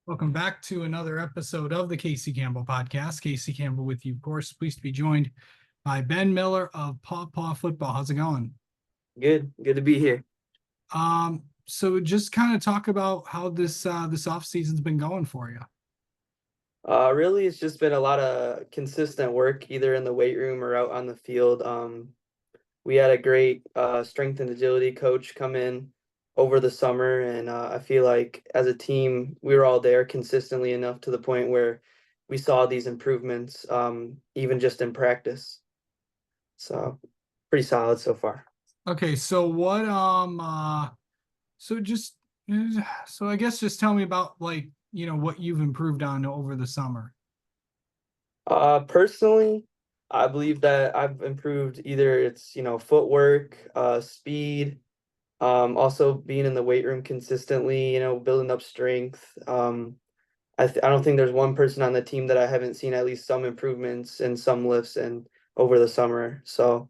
Welcome back to another episode of the Casey Campbell Podcast. Casey Campbell with you, of course. Pleased to be joined by Ben Miller of Paw Paw Football. How's it going? Good to be here. So just kind of talk about how this off season's been going for you. Really, it's just been a lot of consistent work, either in the weight room or out on the field. We had a great strength and agility coach come in over the summer, and I feel like as a team, we were all there consistently enough to the point where we saw these improvements, even just in practice. So, pretty solid so far. Okay, so what so just so I guess just tell me about what you've improved on over the summer. Personally, I believe that I've improved either it's, footwork, speed, also being in the weight room consistently, building up strength. I don't think there's one person on the team that I haven't seen at least some improvements and some lifts and over the summer. So,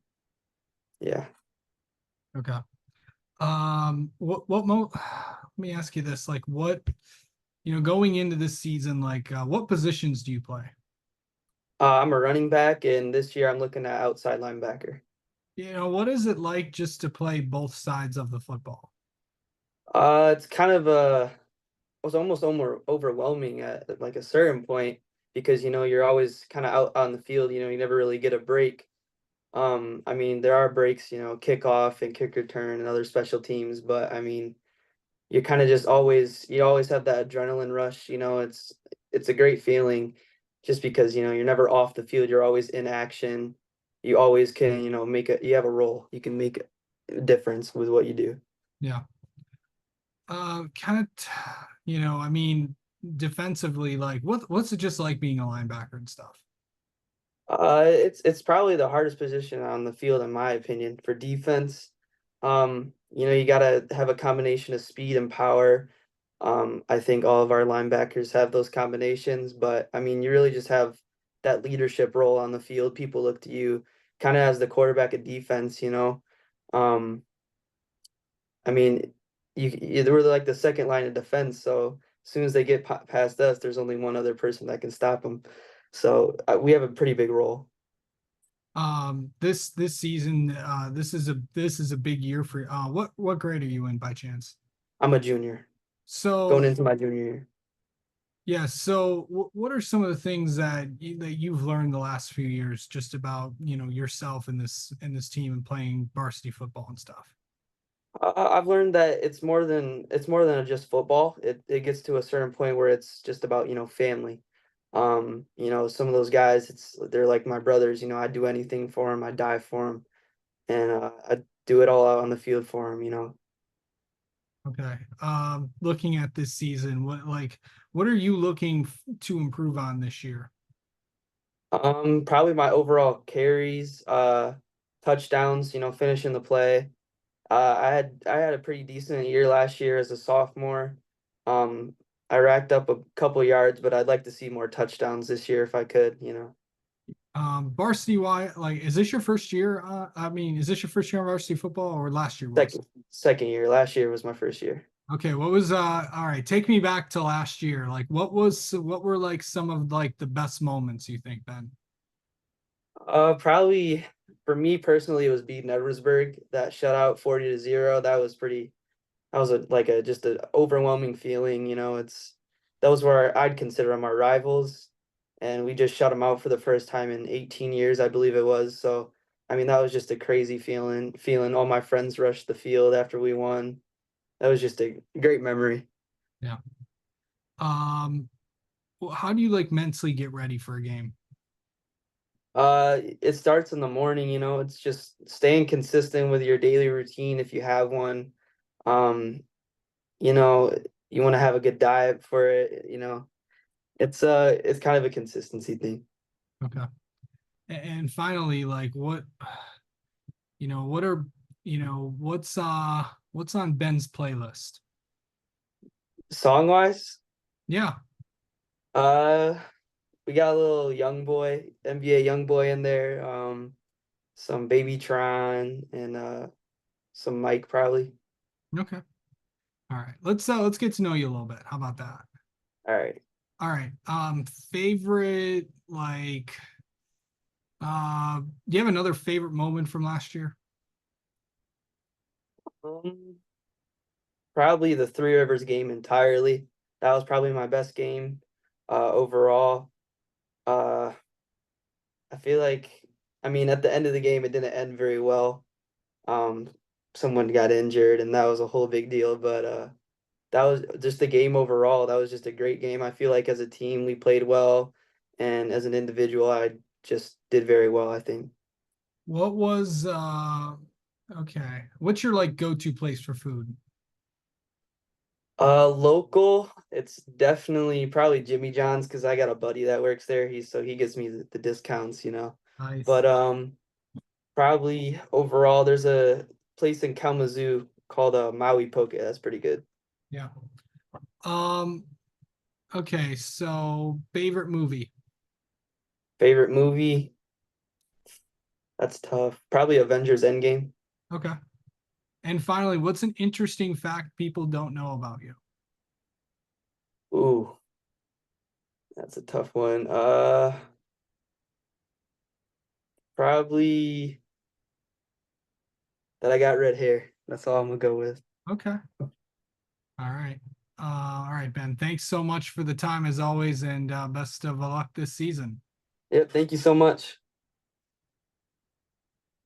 yeah. Okay. Let me ask you this, like what, going into this season, what positions do you play? I'm a running back, and this year I'm looking at outside linebacker. What is it like just to play both sides of the football? It's kind of it was almost overwhelming at like a certain point because you're always kind of out on the field. You never really get a break. I mean, there are breaks, kickoff and kick return and other special teams, but I mean, you're kind of just you always have that adrenaline rush. It's a great feeling, just because you're never off the field. You're always in action. You always can you have a role. You can make a difference with what you do. Yeah. Kind of, I mean, defensively, like what's it just like being a linebacker and stuff? It's probably the hardest position on the field in my opinion for defense. You gotta have a combination of speed and power. I think all of our linebackers have those combinations, but I mean, you really just have that leadership role on the field. People look to you kind of as the quarterback of defense. Um, I mean, we're like the second line of defense, so as soon as they get past us, there's only one other person that can stop them. So we have a pretty big role. This season, this is a big year for what grade are you in by chance? I'm a junior going So into my junior year. yeah, so what are some of the things that you've learned the last few years just about, yourself in this team and playing varsity football and stuff? I've learned that it's more than just football. It gets to a certain point where it's just about family. Some of those guys, they're like my brothers. I'd do anything for them. I die for them, and I do it all out on the field for them. Okay. Looking at this season, what are you looking to improve on this year? Probably my overall carries, touchdowns. Finishing the play. I had a pretty decent year last year as a sophomore. Um, I racked up a couple yards, but I'd like to see more touchdowns this year if I could. Varsity wise, like, is this your first year? I mean, is this your first year on varsity football or last year was? Second year. Last year was my first year. Okay, what was all right, take me back to last year. Like what were like some of like the best moments you think, Ben? Probably for me personally, it was beating Edwardsburg. That shutout 40-0. That was pretty. That was just an overwhelming feeling. That was where I'd consider them our rivals, and we just shut them out for the first time in 18 years, I believe it was. So, I mean, that was just a crazy feeling. Feeling all my friends rushed the field after we won. That was just a great memory. Yeah. Um, well, how do you like mentally get ready for a game? It starts in the morning. It's just staying consistent with your daily routine if you have one. Um, you know, you want to have a good diet for it. It's kind of a consistency thing. Okay. And finally, like what are what's on Ben's playlist? Song wise, Yeah. uh, we got a little young boy, NBA young boy in there, some Baby Tron and some Mike probably. Okay. All right. Let's get to know you a little bit. How about that? All right. All right. Favorite like do you have another favorite moment from last year? Um, Probably the Three Rivers game entirely. That was probably my best game overall. Uh, I feel like, I mean, at the end of the game, it didn't end very well. Um, Someone got injured, and that was a whole big deal. But that was just the game overall. That was just a great game. I feel like as a team, we played well, and as an individual, I just did very well, I think. What was okay. What's your like go-to place for food? Local, it's definitely probably Jimmy John's because I got a buddy that works there. He gets me the discounts, you know. Nice. But probably overall, there's a place in Kalamazoo called Maui Poke. That's pretty good. Yeah. Um, okay, so favorite movie. Favorite movie? That's tough. Probably Avengers Endgame. Okay. And finally, what's an interesting fact people don't know about you? Ooh, that's a tough one. Probably that I got red hair. That's all I'm gonna go with. Okay. All right. All right, Ben. Thanks so much for the time as always, and best of luck this season. Yep, thank you so much.